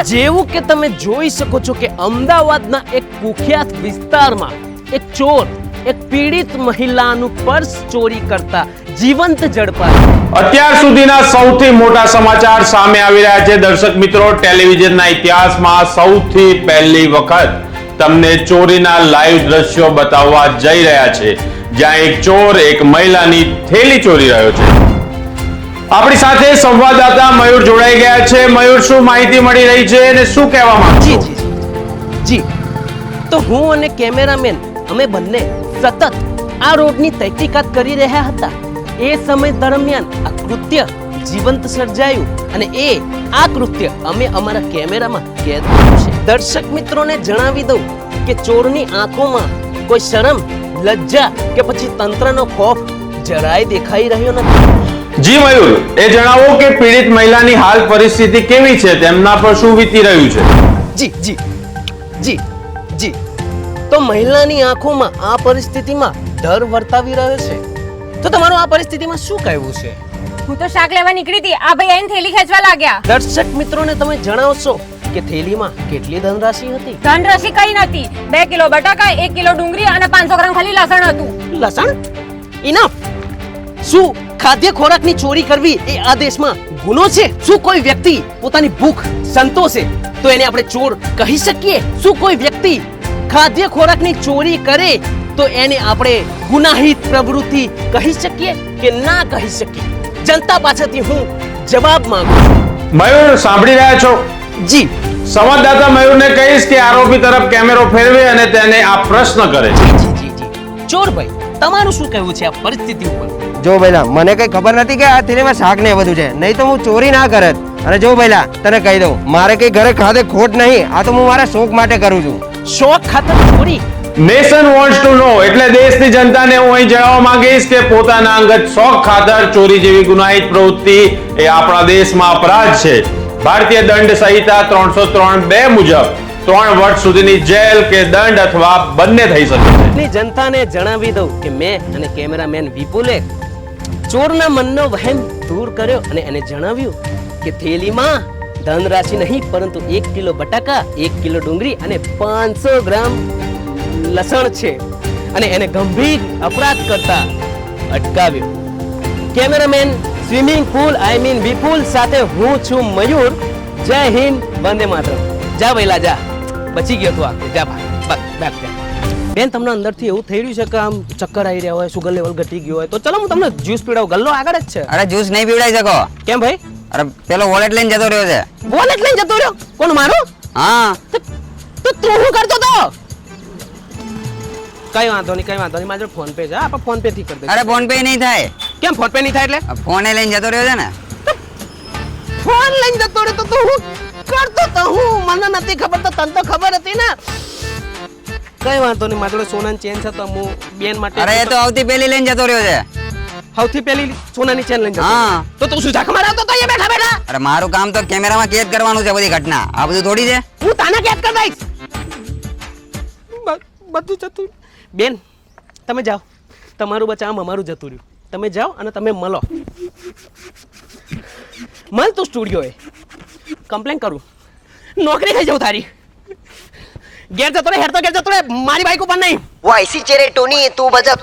જેવું કે તમે જોઈ શકો છો કે અમદાવાદના એક કુખ્યાત વિસ્તારમાં એક ચોર એક પીડિત મહિલાનું પર્સ ચોરી કરતા જીવંત ઝડપાયો. અત્યાર સુધીના સૌથી મોટા સમાચાર સામે આવી રહ્યા છે. દર્શક મિત્રો, ટેલિવિઝનના ઇતિહાસમાં સૌથી પહેલી વખત તમને ચોરીના લાઈવ દ્રશ્યો બતાવવા જઈ રહ્યા છે, જ્યાં એક ચોર એક મહિલાની થેલી ચોરી રહ્યો છે. આપણી સાથે સંવાદદાતા મયુર જોડાઈ ગયા છે. મયુર, શું માહિતી મળી રહી છે અને શું કહેવા માંગો છો? જી તો હું અને કેમેરામેન અમે બંને સતત આ રોડની તહેકીકાત કરી રહ્યા હતા. એ સમય દરમિયાન આ કૃત્ય જીવંત સર્જાયું અને આ કૃત્ય અમે અમારા કેમેરામાં કેદ કર્યું છે. દર્શક મિત્રોને જણાવી દઉં કે ચોરની આંખોમાં કોઈ શરમ, લજ્જા કે પછી તંત્રનો ખોફ જરાય દેખાઈ રહ્યો નથી. જી મયુર, એ જણાવો કે પીડિત મહિલાની હાલ પરિસ્થિતિ કેવી છે? તેમના પર શું વીતી રહ્યું છે? જી જી જી જી તો મહિલાની આંખોમાં આ પરિસ્થિતિમાં ડર વર્તાવી રહ્યો છે. તો તમારું આ પરિસ્થિતિમાં શું કહેવું છે? હું તો શાક લેવા નીકળી હતી, આ ભાઈ આઈને થેલી ખેંચવા લાગ્યા. દર્શક મિત્રોને તમે જણાવશો કે થેલીમાં કેટલી ધનરાશિ હતી? ધનરાશિ કઈ નથી. 2 કિલો બટાકા, 1 કિલો ડુંગળી અને 500 ગ્રામ ખાલી લસણ હતું. લસણ? ઇનફ. શું ખાદ્ય ખોરાકની ચોરી કરવી એ આ દેશમાં ગુનો છે? શું કોઈ વ્યક્તિ પોતાની ભૂખ સંતોષે તો એને આપણે ચોર કહી શકીએ? શું કોઈ વ્યક્તિ ખાદ્ય ખોરાકની ચોરી કરે તો એને આપણે ગુનાહિત પ્રવૃત્તિ કહી શકીએ કે ના કહી શકીએ? જનતા પાસેથી હું જવાબ માંગુ છું. મયુર, સાંભળી રહ્યા છો? જી. સંવાદદાતા મયુરને કહીશ કે આરોપી તરફ કેમેરો ફેરવે અને તેને આ પ્રશ્ન કરે. જી જી જી. ચોરભાઈ, તમારું શું કહેવું છે આ પરિસ્થિતિ ઉપર? જો ભઈલા, મને કઈ ખબર નથી કે આ થેલીમાં શાક ને બધું છે, નહીં તો હું ચોરી ના કરત. અને જો ભઈલા, તને કહી દઉં, મારે કઈ ઘરે ખાધે ખોટ નહીં, આ તો હું મારા શોખ માટે કરું છું. શોખ ખાતર ચોરી? નેશન વોન્ટ્સ ટુ નો એટલે દેશની જનતાને હું અહીં જણાવવા માંગીશ કે પોતાના અંગત શોખ ખાતર ચોરી જેવી ગુનાહિત પ્રવૃત્તિ એ આપણા દેશમાં અપરાધ છે. ભારતીય દંડ સંહિતા 303(2) મુજબ 3 વર્ષ સુધીની જેલ કે દંડ અથવા બંને થઈ શકે છે. જનતાને જણાવી દઉં કે મેં અને કેમેરામેન વિપુલે ચોરના મનનો વહેમ દૂર કર્યો અને એને જણાવ્યું કે થેલીમાં ધનરાશિ નહીં પરંતુ 1 કિલો બટાકા, 1 કિલો ડુંગળી અને 500 ગ્રામ લસણ છે અને એને ગંભીર અપરાધ કરતા અટકાવ્યો. કેમેરામેન સ્વિમિંગ પૂલ વિપુલ સાથે હું છું મયુર. જય હિન્દ, વંદે માતરમ. જા વૈલા જા, બચી ગયો તું. આ જા ભાગ. બેન, તમને અંદરથી એવું થઈ રહ્યું છે કે આમ ચક્કર આવી રહ્યા હોય, સુગર લેવલ ઘટી ગયો હોય, તો ચલો હું તમને જ્યુસ પીવડાવું. ગલ્લો આગળ જ છે. અરે જ્યુસ નહીં પીવડાવી શકો. કેમ ભાઈ? અરે પેલો વોલેટ લઈને જતો રહ્યો છે. વોલેટ લઈને જતો રહ્યો? કોણ, મારો? હા. તો તું શું કરતો તો? કઈ વાંધો નહીં, મારો ફોન પે છે, આપણે ફોન પે થી કરી દઈશું. અરે ફોન પે નહીં થાય. કેમ ફોન પે નહીં થાય? એટલે ફોને લઈને જતો રહ્યો છે ને. ફોન લઈને જતો રહ્યો તો હું કરતો તો હું? મને નથી ખબર, તો તને તો ખબર હતી ને. કઈ વાંધો નહીં, મારી જોડે સોનાની ચેન છે તો હું બેન માટે. અરે એ તો સૌથી પહેલી લઈને જતો રહ્યો છે. સૌથી પહેલી સોનાની ચેન લઈને જતો? હા. તો તું શું ઝાક મારતો તો અહીંયા બેઠા બેઠા? અરે મારું કામ તો કેમેરામાં કેદ કરવાનું છે બધી ઘટના. આ બધું થોડી છે. હું તાને કેદ કરી દઈશ. બધું જતું. બેન, તમે જાઓ, તમારું બચાવ અમારું જતું રહ્યું. તમે જાઓ અને તમે મળો. મળ તું સ્ટુડિયોએ. કમ્પ્લેન કરું, નોકરી થઈ જાઉં તારી. ઘેર જતો રે, હેર તો ઘેર જતો રે, મારી બાઈક ઉપર નહીં. वो ऐसी चेहरे टोनी है, तू बजा